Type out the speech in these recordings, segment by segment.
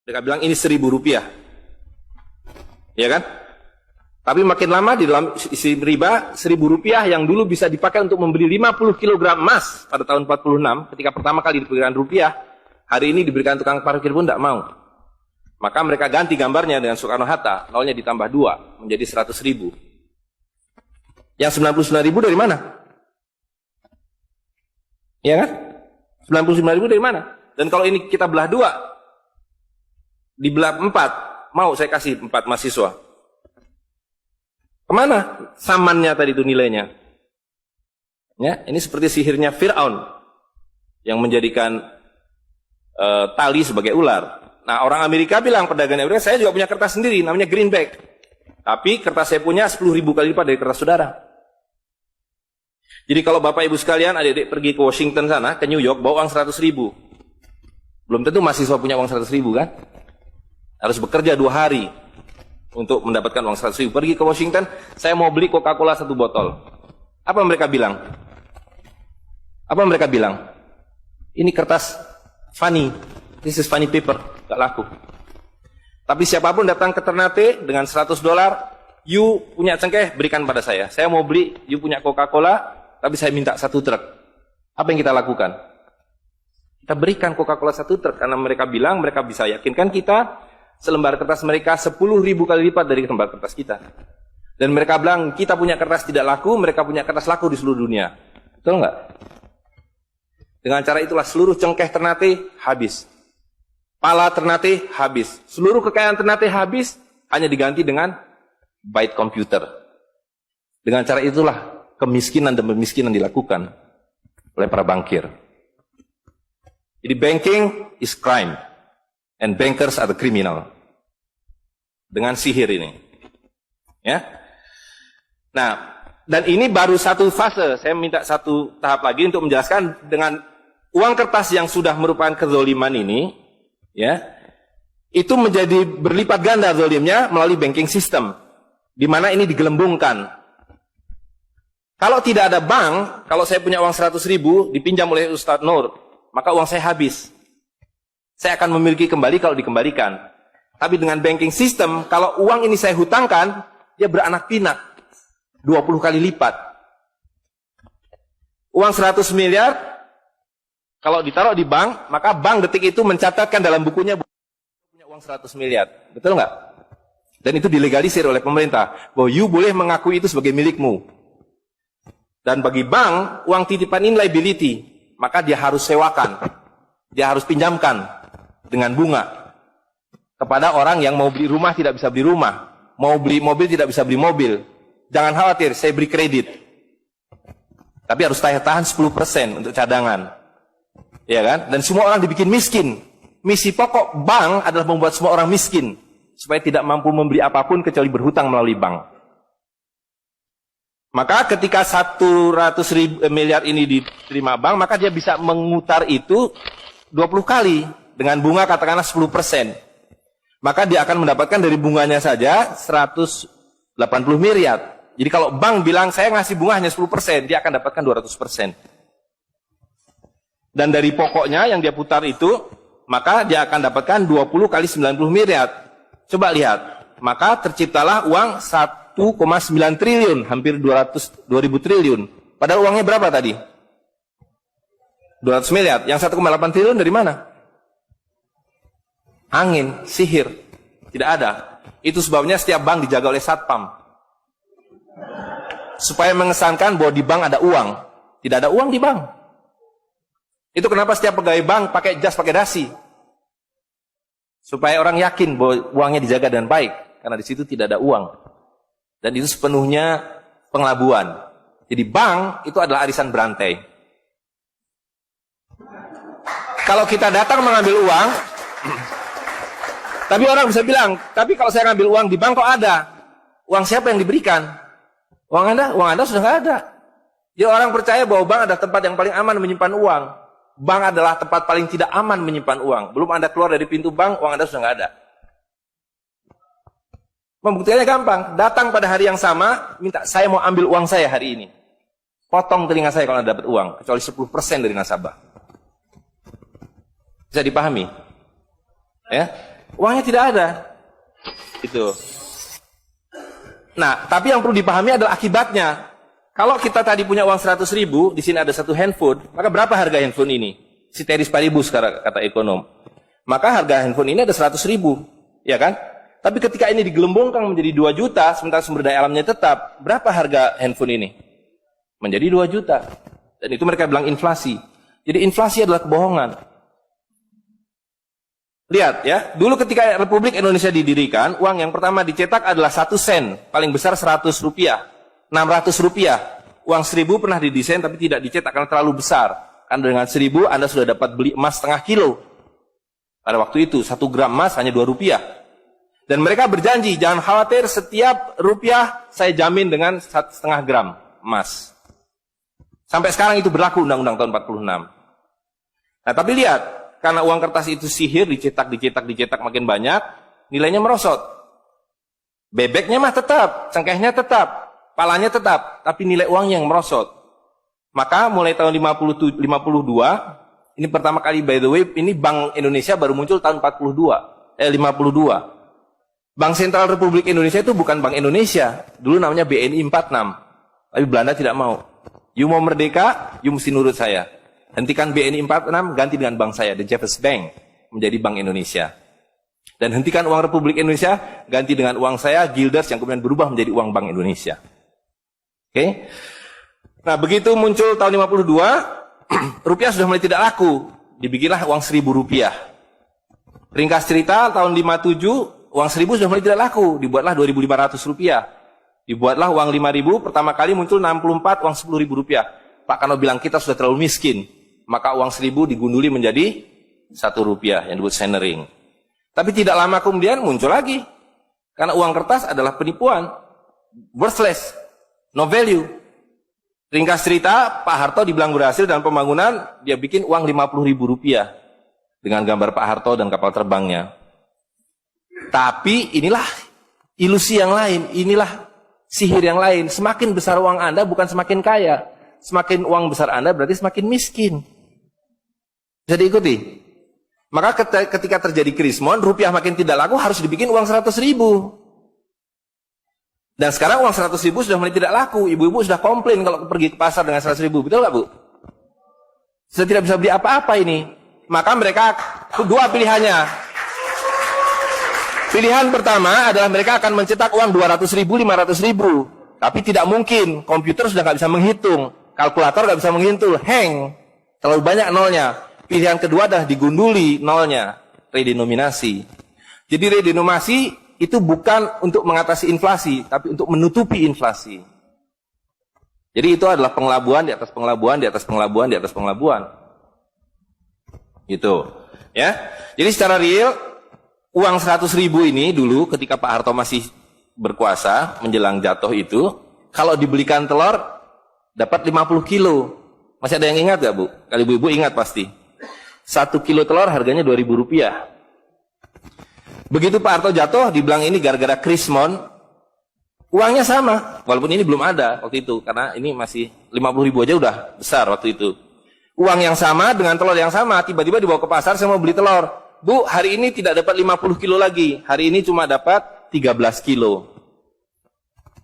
Mereka bilang ini Rp1.000. Ya kan? Tapi makin lama di dalam isi riba, Rp1.000 yang dulu bisa dipakai untuk membeli 50 kg emas pada tahun 46, ketika pertama kali diberikan rupiah, hari ini diberikan tukang parkir pun tidak mau. Maka mereka ganti gambarnya dengan Soekarno-Hatta, nolnya ditambah 2, menjadi 100.000. Yang 99.000 dari mana? Ya kan? 99.000 dari mana? Dan kalau ini kita belah 2, dibelah 4, mau saya kasih 4 mahasiswa. Kemana samannya tadi itu nilainya? Ya, ini seperti sihirnya Fir'aun yang menjadikan tali sebagai ular. Nah, orang Amerika bilang, pedagang Amerika, saya juga punya kertas sendiri, namanya greenback. Tapi kertas saya punya 10.000 kali lipat dari kertas saudara. Jadi kalau Bapak Ibu sekalian, adik-adik pergi ke Washington sana, ke New York, bawa uang 100.000. Belum tentu mahasiswa punya uang 100.000 kan? Harus bekerja 2 hari untuk mendapatkan uang 100.000. Pergi ke Washington, saya mau beli Coca-Cola 1 botol. Apa mereka bilang? Apa mereka bilang? Ini kertas funny. This is funny paper. Gak laku. Tapi siapapun datang ke Ternate dengan $100, you punya cengkeh, berikan pada saya. Saya mau beli, you punya Coca-Cola, tapi saya minta 1 truk. Apa yang kita lakukan? Kita berikan Coca-Cola 1 truk, karena mereka bilang, mereka bisa yakinkan kita, selembar kertas mereka 10.000 kali lipat dari lembar kertas kita. Dan mereka bilang, kita punya kertas tidak laku, mereka punya kertas laku di seluruh dunia. Betul nggak? Dengan cara itulah seluruh cengkeh Ternate habis. Pala Ternate habis. Seluruh kekayaan Ternate habis, hanya diganti dengan byte komputer. Dengan cara itulah kemiskinan dan pemiskinan dilakukan oleh para bankir. Jadi banking is crime. And bankers are the criminal. Dengan sihir ini. Ya. Nah, dan ini baru satu fase. Saya minta satu tahap lagi untuk menjelaskan dengan uang kertas yang sudah merupakan kezoliman ini, ya, itu menjadi berlipat ganda zolimnya melalui banking system, di mana ini digelembungkan. Kalau tidak ada bank, kalau saya punya uang 100.000 dipinjam oleh Ustadz Nur, maka uang saya habis. Saya akan memiliki kembali kalau dikembalikan. Tapi dengan banking system, kalau uang ini saya hutangkan, dia beranak pinak 20 kali lipat. Uang 100 miliar kalau ditaruh di bank, maka bank detik itu mencatatkan dalam bukunya punya uang 100 miliar. Betul nggak? Dan itu dilegalisir oleh pemerintah, bahwa you boleh mengakui itu sebagai milikmu. Dan bagi bank, uang titipan ini liability, maka dia harus sewakan, dia harus pinjamkan dengan bunga kepada orang yang mau beli rumah tidak bisa beli rumah, mau beli mobil tidak bisa beli mobil. Jangan khawatir, saya beri kredit, tapi harus tahan 10% untuk cadangan, ya kan? Dan semua orang dibikin miskin. Misi pokok bank adalah membuat semua orang miskin, supaya tidak mampu membeli apapun kecuali berhutang melalui bank. Maka ketika 100 miliar ini diterima bank, maka dia bisa mengutar itu 20 kali dengan bunga katakanlah 10%. Maka dia akan mendapatkan dari bunganya saja 180 miliar. Jadi kalau bank bilang saya ngasih bunga hanya 10%, dia akan dapatkan 200%. Dan dari pokoknya yang dia putar itu, maka dia akan dapatkan 20 kali 90 miliar. Coba lihat, maka terciptalah uang 1,9 triliun, hampir 2.000 triliun. Padahal uangnya berapa tadi? 200 miliar. Yang 1,8 triliun dari mana? Angin, sihir. Tidak ada. Itu sebabnya setiap bank dijaga oleh satpam. Supaya mengesankan bahwa di bank ada uang. Tidak ada uang di bank. Itu kenapa setiap pegawai bank pakai jas, pakai dasi. Supaya orang yakin bahwa uangnya dijaga dengan baik. Karena di situ tidak ada uang. Dan itu sepenuhnya pengelabuan. Jadi bank itu adalah arisan berantai. Kalau kita datang mengambil uang, tapi orang bisa bilang, tapi kalau saya ngambil uang di bank kok ada? Uang siapa yang diberikan? Uang Anda sudah nggak ada. Jadi orang percaya bahwa bank adalah tempat yang paling aman menyimpan uang. Bank adalah tempat paling tidak aman menyimpan uang. Belum Anda keluar dari pintu bank, uang Anda sudah nggak ada. Pembuktiannya gampang. Datang pada hari yang sama, minta saya mau ambil uang saya hari ini. Potong telinga saya kalau Anda dapat uang, kecuali 10% dari nasabah. Bisa dipahami? Ya. Uangnya tidak ada. Itu. Nah, tapi yang perlu dipahami adalah akibatnya. Kalau kita tadi punya uang 100 ribu, di sini ada satu handphone, maka berapa harga handphone ini? Ceteris paribus kata ekonom. Maka harga handphone ini ada 100 ribu, ya kan? Tapi ketika ini digelembungkan menjadi 2 juta, sementara sumber daya alamnya tetap, berapa harga handphone ini? Menjadi 2 juta. Dan itu mereka bilang inflasi. Jadi inflasi adalah kebohongan. Lihat ya, dulu ketika Republik Indonesia didirikan, uang yang pertama dicetak adalah 1 sen, paling besar 100 rupiah, 600 rupiah. Uang 1000 pernah didesain tapi tidak dicetak karena terlalu besar. Karena dengan 1000 Anda sudah dapat beli emas setengah kilo. Pada waktu itu 1 gram emas hanya 2 rupiah. Dan mereka berjanji, jangan khawatir, setiap rupiah saya jamin dengan 1,5 gram emas. Sampai sekarang itu berlaku Undang-Undang tahun 46. Nah tapi lihat, karena uang kertas itu sihir, dicetak makin banyak, nilainya merosot. Bebeknya mah tetap, cengkehnya tetap, palanya tetap, tapi nilai uangnya yang merosot. Maka mulai tahun 52, ini pertama kali by the way, ini Bank Indonesia baru muncul tahun 52. Bank Sentral Republik Indonesia itu bukan Bank Indonesia, dulu namanya BNI 46. Tapi Belanda tidak mau. You mau merdeka, you mesti nurut saya. Hentikan BNI 46, ganti dengan bank saya, The Jeffers Bank, menjadi Bank Indonesia. Dan hentikan uang Republik Indonesia, ganti dengan uang saya, Guilders, yang kemudian berubah menjadi uang Bank Indonesia. Oke? Nah, begitu muncul tahun 52, rupiah sudah mulai tidak laku. Dibikinlah uang 1.000 rupiah. Ringkas cerita, tahun 57, uang 1.000 sudah mulai tidak laku. Dibuatlah 2.500 rupiah. Dibuatlah uang 5.000, pertama kali muncul 64, uang 10.000 rupiah. Pak Kano bilang kita sudah terlalu miskin. Maka uang 1.000 digunduli menjadi 1 rupiah yang disebut centering. Tapi tidak lama kemudian muncul lagi. Karena uang kertas adalah penipuan. Worthless. No value. Ringkas cerita, Pak Harto dibilang berhasil dalam pembangunan, dia bikin uang 50.000 rupiah. Dengan gambar Pak Harto dan kapal terbangnya. Tapi inilah ilusi yang lain. Inilah sihir yang lain. Semakin besar uang Anda bukan semakin kaya. Semakin uang besar Anda berarti semakin miskin. Bisa diikuti? Maka ketika terjadi krismon, rupiah makin tidak laku, harus dibikin uang 100.000. Dan sekarang uang 100.000 sudah mulai tidak laku. Ibu-ibu sudah komplain kalau pergi ke pasar dengan 100.000. Betul nggak, Bu? Sudah tidak bisa beli apa-apa ini. Maka mereka dua pilihannya. Pilihan pertama adalah mereka akan mencetak uang 200.000, 500.000. Tapi tidak mungkin. Komputer sudah nggak bisa menghitung. Kalkulator nggak bisa menghitung. Hang. Terlalu banyak nolnya. Pilihan kedua adalah digunduli nolnya, redenominasi. Jadi redenominasi itu bukan untuk mengatasi inflasi, tapi untuk menutupi inflasi. Jadi itu adalah pengelabuan di atas pengelabuan, di atas pengelabuan, di atas pengelabuan. Gitu. Ya. Jadi secara real, uang 100.000 ini dulu ketika Pak Harto masih berkuasa, menjelang jatuh itu, kalau dibelikan telur, dapat 50 kilo. Masih ada yang ingat gak, Bu? Kalau ibu-ibu ingat pasti. 1 kilo telur harganya 2.000 rupiah. Begitu Pak Harto jatuh, dibilang ini gara-gara krismon, uangnya sama. Walaupun ini belum ada waktu itu, karena ini masih 50.000 aja udah besar waktu itu. Uang yang sama dengan telur yang sama, tiba-tiba dibawa ke pasar, saya mau beli telur. Bu, hari ini tidak dapat 50 kilo lagi. Hari ini cuma dapat 13 kilo.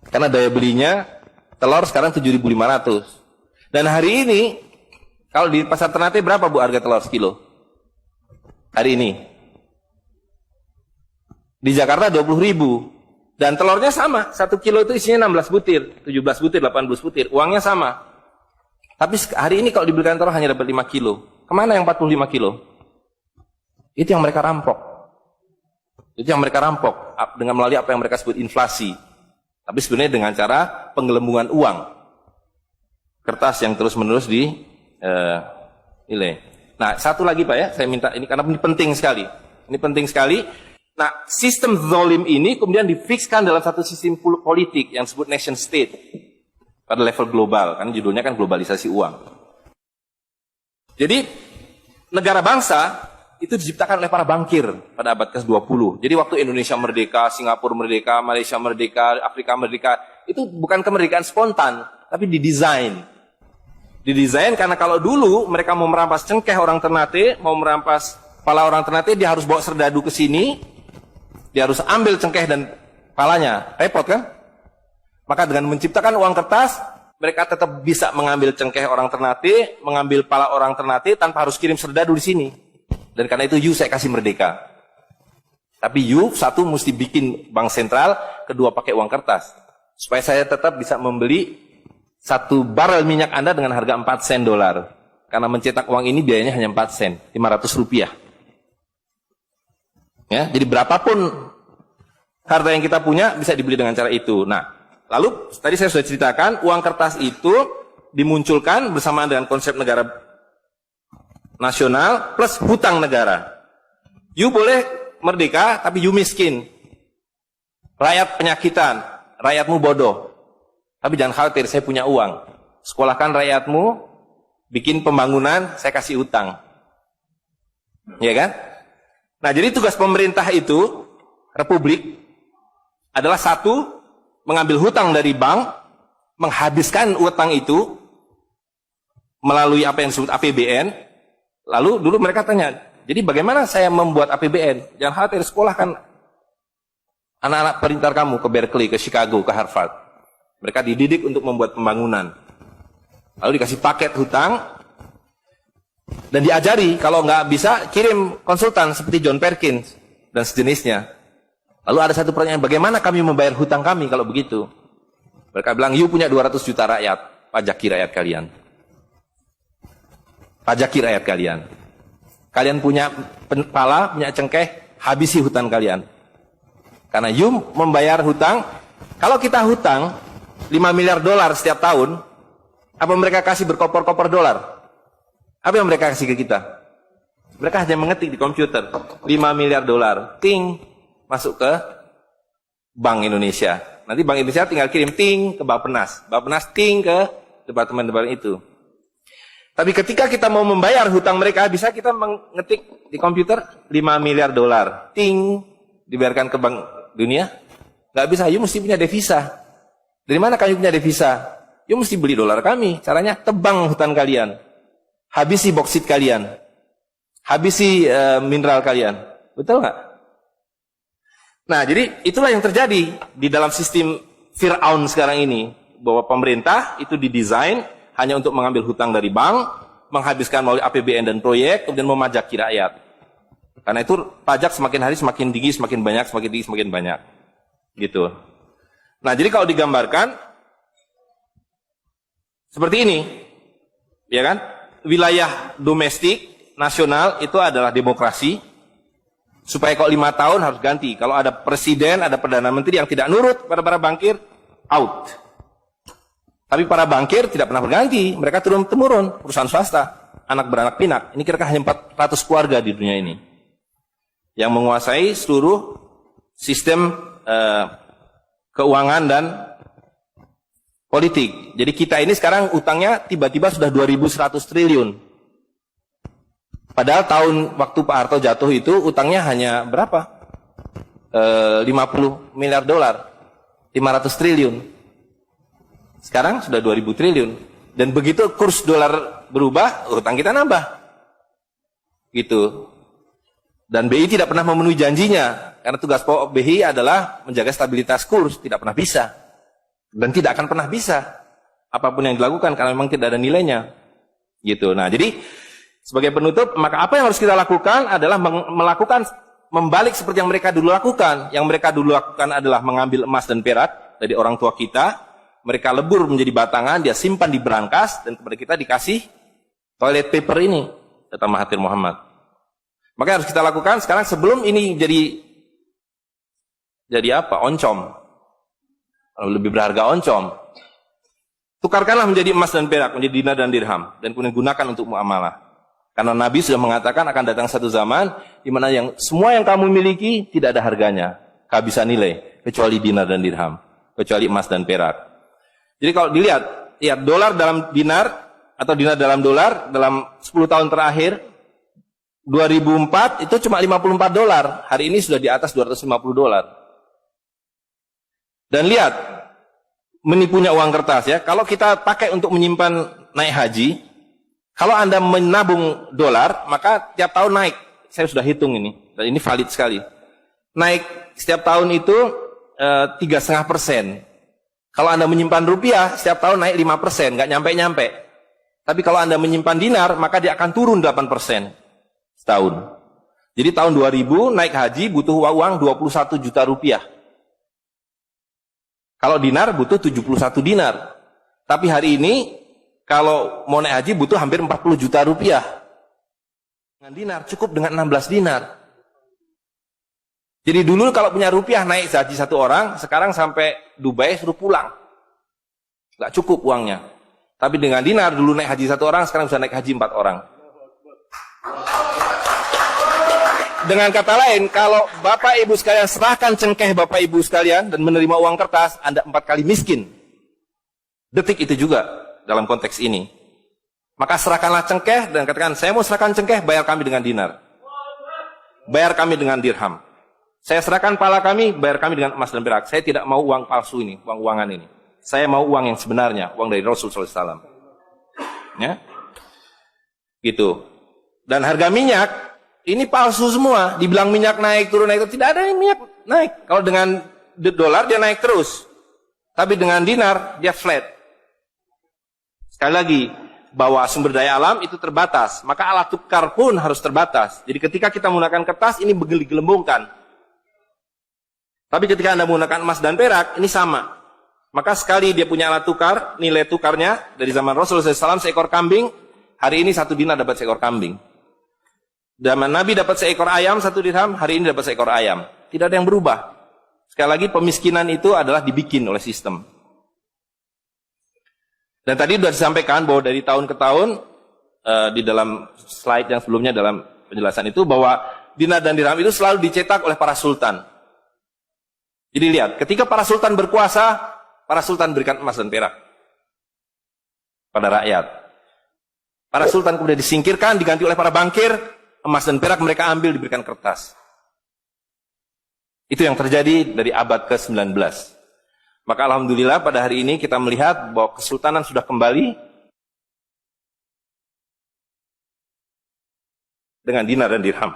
Karena daya belinya, telur sekarang 7.500. Dan hari ini, kalau di pasar Ternate berapa, Bu, harga telur sekilo? Hari ini. Di Jakarta 20.000. Dan telurnya sama. 1 kilo itu isinya 16 butir, 17 butir, 18 butir. Uangnya sama. Tapi hari ini kalau dibelikan telur hanya dapat 5 kilo. Kemana yang 45 kilo? Itu yang mereka rampok. Itu yang mereka rampok. Dengan melalui apa yang mereka sebut inflasi. Tapi sebenarnya dengan cara penggelembungan uang. Kertas yang terus-menerus nilai. Nah, satu lagi Pak ya, saya minta ini karena ini penting sekali. Ini penting sekali. Nah, sistem zalim ini kemudian difikskan dalam satu sistem politik yang disebut nation state pada level global, kan judulnya kan globalisasi uang. Jadi negara bangsa itu diciptakan oleh para bankir pada abad ke-20. Jadi waktu Indonesia merdeka, Singapura merdeka, Malaysia merdeka, Afrika merdeka, itu bukan kemerdekaan spontan, tapi didesain. Didesain karena kalau dulu mereka mau merampas cengkeh orang Ternate, mau merampas kepala orang Ternate, dia harus bawa serdadu ke sini, Dia harus ambil cengkeh dan palanya. Repot kan? Maka dengan menciptakan uang kertas, mereka tetap bisa mengambil cengkeh orang Ternate, mengambil pala orang Ternate tanpa harus kirim serdadu di sini. Dan karena itu saya kasih merdeka. Tapi satu mesti bikin bank sentral, kedua pakai uang kertas. Supaya saya tetap bisa membeli 1 barel minyak Anda dengan harga 4 sen dolar. Karena mencetak uang ini biayanya hanya 4 sen, 500 rupiah. Ya, jadi berapapun harta yang kita punya bisa dibeli dengan cara itu. Nah, lalu tadi saya sudah ceritakan uang kertas itu dimunculkan bersamaan dengan konsep negara nasional plus hutang negara. Boleh merdeka tapi miskin. Rakyat penyakitan, rakyatmu bodoh. Tapi jangan khawatir, saya punya uang. Sekolahkan rakyatmu, bikin pembangunan, saya kasih hutang. Ya kan? Nah, jadi tugas pemerintah itu, republik, adalah satu, mengambil hutang dari bank, menghabiskan utang itu melalui apa yang disebut APBN. Lalu dulu mereka tanya, jadi bagaimana saya membuat APBN? Jangan khawatir, sekolahkan anak-anak pintar kamu ke Berkeley, ke Chicago, ke Harvard. Mereka dididik untuk membuat pembangunan. Lalu dikasih paket hutang dan diajari kalau nggak bisa kirim konsultan seperti John Perkins dan sejenisnya. Lalu ada satu pertanyaan, bagaimana kami membayar hutang kami kalau begitu? Mereka bilang, punya 200 juta rakyat, pajaki rakyat kalian. Pajaki rakyat kalian. Kalian punya pala, punya cengkeh, habisi hutang kalian. Karena membayar hutang, kalau kita hutang 5 miliar dolar setiap tahun, apa mereka kasih berkoper-koper dolar? Apa yang mereka kasih ke kita? Mereka hanya mengetik di komputer, 5 miliar dolar, ting, masuk ke Bank Indonesia. Nanti Bank Indonesia tinggal kirim ting ke Bappenas. Bappenas ting ke departemen-departemen itu. Tapi ketika kita mau membayar hutang mereka, bisa kita mengetik di komputer 5 miliar dolar. Ting, dibiarkan ke Bank Dunia. Nggak bisa, mesti punya devisa. Dari mana kami punya devisa? Mesti beli dolar kami. Caranya tebang hutan kalian. Habisi boksit kalian. Habisi mineral kalian. Betul nggak? Nah, jadi itulah yang terjadi di dalam sistem Fir'aun sekarang ini. Bahwa pemerintah itu didesain hanya untuk mengambil hutang dari bank, menghabiskan melalui APBN dan proyek, kemudian memajaki rakyat. Karena itu pajak semakin hari semakin tinggi, semakin banyak, semakin tinggi, semakin banyak. Gitu. Nah, jadi kalau digambarkan, seperti ini. Ya kan? Wilayah domestik, nasional, itu adalah demokrasi. Supaya kalau 5 tahun harus ganti. Kalau ada presiden, ada perdana menteri yang tidak nurut pada para bankir, out. Tapi para bankir tidak pernah berganti. Mereka turun-temurun, perusahaan swasta, anak beranak pinak. Ini kira-kira hanya 400 keluarga di dunia ini yang menguasai seluruh sistem keuangan dan politik. Jadi kita ini sekarang utangnya tiba-tiba sudah 2.100 triliun. Padahal tahun waktu Pak Harto jatuh itu utangnya hanya berapa? 50 miliar dolar, 500 triliun. Sekarang sudah 2.000 triliun. Dan begitu kurs dolar berubah, utang kita nambah. Gitu. Dan BI tidak pernah memenuhi janjinya. Karena tugas pokok BI adalah menjaga stabilitas kurs. Tidak pernah bisa. Dan tidak akan pernah bisa. Apapun yang dilakukan, karena memang tidak ada nilainya. Gitu. Nah, jadi sebagai penutup, maka apa yang harus kita lakukan adalah membalik seperti yang mereka dulu lakukan. Yang mereka dulu lakukan adalah mengambil emas dan perak dari orang tua kita. Mereka lebur menjadi batangan, dia simpan di berangkas, dan kepada kita dikasih toilet paper ini, kata Mahathir Muhammad. Maka yang harus kita lakukan sekarang sebelum ini jadi apa? Oncom. Lebih berharga oncom. Tukarkanlah menjadi emas dan perak, menjadi dinar dan dirham, dan kemudian gunakan untuk muamalah. Karena Nabi sudah mengatakan akan datang satu zaman di mana semua yang kamu miliki tidak ada harganya, kehabisan nilai, kecuali dinar dan dirham, kecuali emas dan perak. Jadi kalau dilihat, dolar dalam dinar atau dinar dalam dolar dalam 10 tahun terakhir 2004 itu cuma 54 dolar. Hari ini sudah di atas 250 dolar. Dan lihat, menipunya uang kertas ya. Kalau kita pakai untuk menyimpan naik haji, kalau Anda menabung dolar, maka tiap tahun naik. Saya sudah hitung ini, dan ini valid sekali. naik setiap tahun itu 3,5%. Kalau Anda menyimpan rupiah, setiap tahun naik 5%, nggak nyampe-nyampe. Tapi kalau Anda menyimpan dinar, maka dia akan turun 8% setahun. Jadi tahun 2000 naik haji butuh uang 21 juta rupiah. Kalau dinar butuh 71 dinar. Tapi hari ini kalau mau naik haji butuh hampir 40 juta rupiah. Dengan dinar cukup dengan 16 dinar. Jadi dulu kalau punya rupiah naik haji satu orang, sekarang sampai Dubai suruh pulang. Nggak cukup uangnya. Tapi dengan dinar dulu naik haji satu orang, sekarang bisa naik haji 4 orang. Dengan kata lain, kalau Bapak Ibu sekalian serahkan cengkeh Bapak Ibu sekalian dan menerima uang kertas, Anda 4 kali miskin. Detik itu juga dalam konteks ini. Maka serahkanlah cengkeh dan katakan, saya mau serahkan cengkeh, bayar kami dengan dinar. Bayar kami dengan dirham. Saya serahkan pala kami, bayar kami dengan emas dan perak. Saya tidak mau uang palsu ini, uang-uangan ini. Saya mau uang yang sebenarnya, uang dari Rasul SAW. Ya, gitu. Dan harga minyak ini palsu semua. Dibilang minyak naik turun naik turun, tidak ada yang minyak naik. Kalau dengan dolar dia naik terus, tapi dengan dinar dia flat. Sekali lagi, bahwa sumber daya alam itu terbatas, maka alat tukar pun harus terbatas. Jadi ketika kita menggunakan kertas ini digelembungkan. Tapi ketika Anda menggunakan emas dan perak, ini sama. Maka sekali dia punya alat tukar, nilai tukarnya dari zaman Rasulullah SAW seekor kambing, hari ini 1 dinar dapat seekor kambing. Zaman Nabi dapat seekor ayam 1 dirham, hari ini dapat seekor ayam. Tidak ada yang berubah. Sekali lagi pemiskinan itu adalah dibikin oleh sistem. Dan tadi sudah disampaikan bahwa dari tahun ke tahun, di dalam slide yang sebelumnya dalam penjelasan itu, bahwa dinar dan dirham itu selalu dicetak oleh para sultan. Jadi lihat, ketika para sultan berkuasa, para sultan berikan emas dan perak pada rakyat. Para sultan kemudian disingkirkan, diganti oleh para bankir, emas dan perak mereka ambil, diberikan kertas. Itu yang terjadi dari abad ke-19. Maka alhamdulillah pada hari ini kita melihat bahwa kesultanan sudah kembali dengan dinar dan dirham.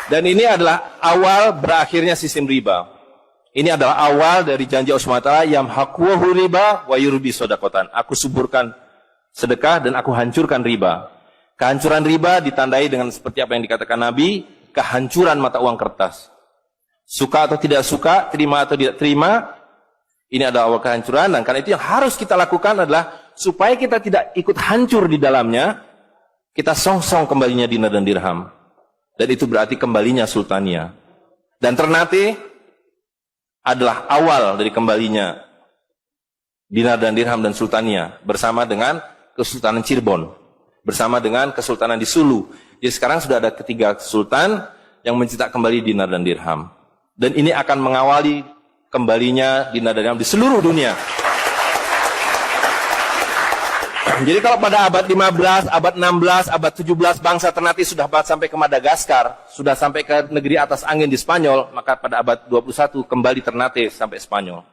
Dan ini adalah awal berakhirnya sistem riba. Ini adalah awal dari janji Allah SWT, yamhaqu riba wa yurbi sodakotan. Aku suburkan sedekah dan aku hancurkan riba. Kehancuran riba ditandai dengan seperti apa yang dikatakan Nabi, kehancuran mata uang kertas. Suka atau tidak suka, terima atau tidak terima, ini adalah awal kehancuran. Dan karena itu yang harus kita lakukan adalah supaya kita tidak ikut hancur di dalamnya, kita song-song kembalinya dinar dan dirham. Dan itu berarti kembalinya sultania. Dan Ternate adalah awal dari kembalinya dinar dan dirham dan sultania bersama dengan Kesultanan Cirebon, bersama dengan Kesultanan di Sulu. Jadi sekarang sudah ada 3 sultan yang mencetak kembali dinar dan dirham. Dan ini akan mengawali kembalinya dinar dan dirham di seluruh dunia. Jadi kalau pada abad 15, abad 16, abad 17 bangsa Ternate sudah sampai ke Madagaskar, sudah sampai ke negeri atas angin di Spanyol, maka pada abad 21 kembali Ternate sampai Spanyol.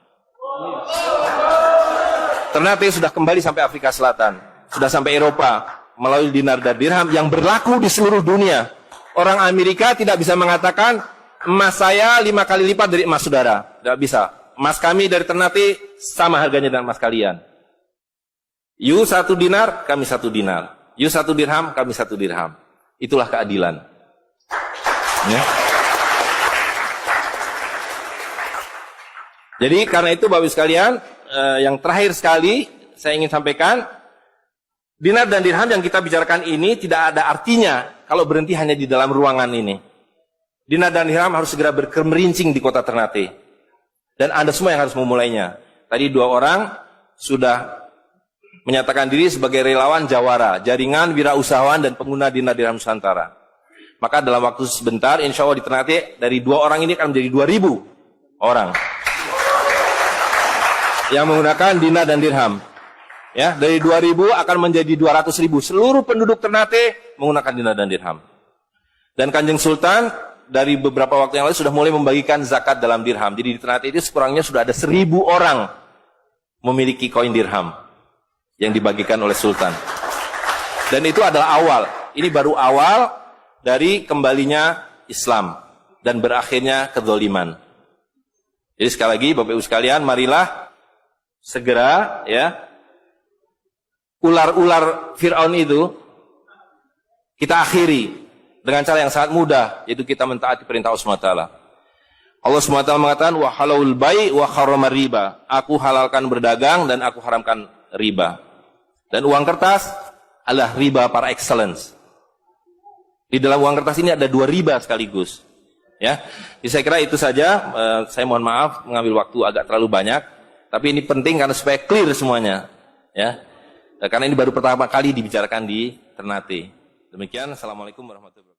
Ternate sudah kembali sampai Afrika Selatan, sudah sampai Eropa melalui dinar dan dirham yang berlaku di seluruh dunia. Orang Amerika tidak bisa mengatakan emas saya 5 kali lipat dari emas saudara, tidak bisa. Emas kami dari Ternate sama harganya dengan emas kalian. You 1 dinar, kami 1 dinar. You 1 dirham, kami 1 dirham. Itulah keadilan. Ya. Jadi karena itu Bapak Ibu sekalian, yang terakhir sekali saya ingin sampaikan, dinar dan dirham yang kita bicarakan ini tidak ada artinya kalau berhenti hanya di dalam ruangan ini. Dinar dan dirham harus segera berkemerincing di kota Ternate. Dan Anda semua yang harus memulainya. Tadi 2 orang sudah menyatakan diri sebagai relawan Jawara, jaringan wirausahawan dan pengguna dinar dirham Nusantara. Maka dalam waktu sebentar, insya Allah di Ternate, dari 2 orang ini akan menjadi 2.000 orang yang menggunakan dinar dan dirham. Ya, dari 2.000 akan menjadi 200.000. Seluruh penduduk Ternate menggunakan dinar dan dirham. Dan Kanjeng Sultan dari beberapa waktu yang lalu sudah mulai membagikan zakat dalam dirham. Jadi di Ternate itu sekurangnya sudah ada 1.000 orang memiliki koin dirham yang dibagikan oleh Sultan. Dan itu adalah awal. Ini baru awal dari kembalinya Islam dan berakhirnya kezaliman. Jadi sekali lagi Bapak Ibu sekalian, marilah segera ya ular-ular Fir'aun itu kita akhiri dengan cara yang sangat mudah, yaitu kita mentaati perintah Allah SWT. Allah SWT mengatakan wa halalul bai' wa harrama riba. Aku halalkan berdagang dan aku haramkan riba. Dan uang kertas adalah riba par excellence. Di dalam uang kertas ini ada 2 riba sekaligus. Ya, jadi saya kira itu saja. Saya mohon maaf mengambil waktu agak terlalu banyak, tapi ini penting karena supaya clear semuanya. Ya, karena ini baru pertama kali dibicarakan di Ternate. Demikian, assalamualaikum warahmatullahi wabarakatuh.